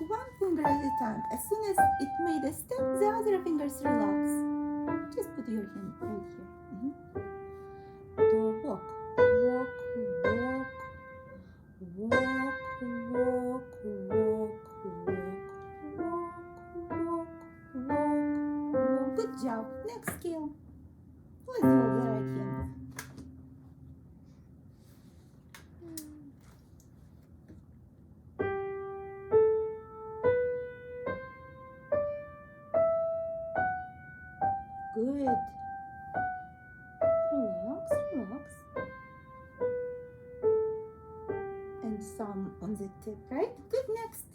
one finger at a time. As soon as it made a step, the other fingers relax. Just put your hand right here. So walk, walk, walk, walk, walk, walk, walk, walk, walk. Good job. Next scale. Let's hold the right hand. Good. Relax, relax. And some on the tip, right? Good, next.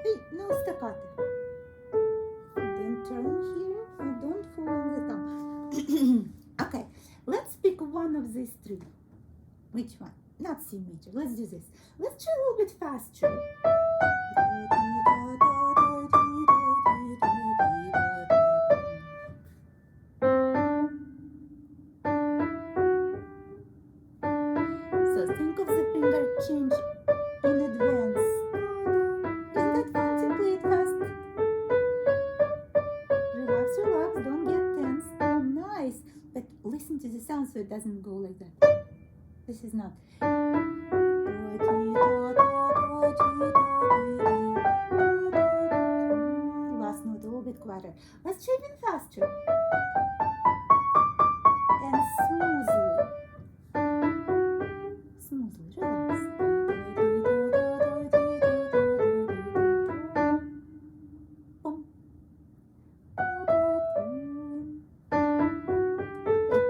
Hey, no staccato. Don't turn here and don't fall on the tongue. Okay, let's pick one of these three. Which one? Not C major. Let's do this. Let's try a little bit faster. So think of the finger change in advance. Isn't that fun to play it fast? Relax, relax. Don't get tense. Nice. But listen to the sound so it doesn't go like that. This is not. Last note a little bit quieter. Let's try even faster. And smoothly. Smoothly, relax.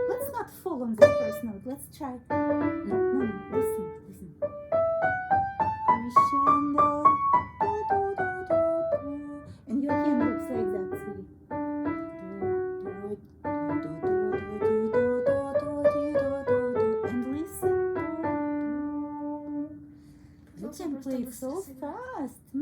Let's not fall on the first note. Let's try. No, listen. Crescendo. And your hand looks like that, see? And listen. You can play so fast.